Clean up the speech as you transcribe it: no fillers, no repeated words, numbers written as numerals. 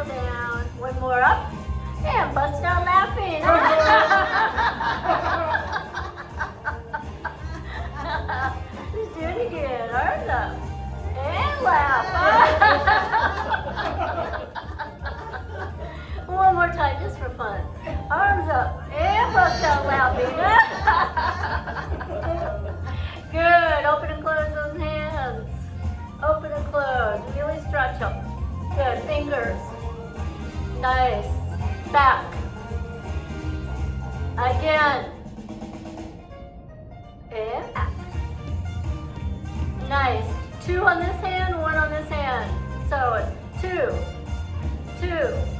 Exhale down. One more up. And bust out laughing. Let's do it again. Arms up. And laugh. One more time, just for fun. Arms up. And bust out laughing. Good. Open and close those hands. Open and close. Really stretch them. Good. Fingers. Nice. Back. Again. And back. Nice. 2 on this hand, 1 on this hand. So it's 2, 2.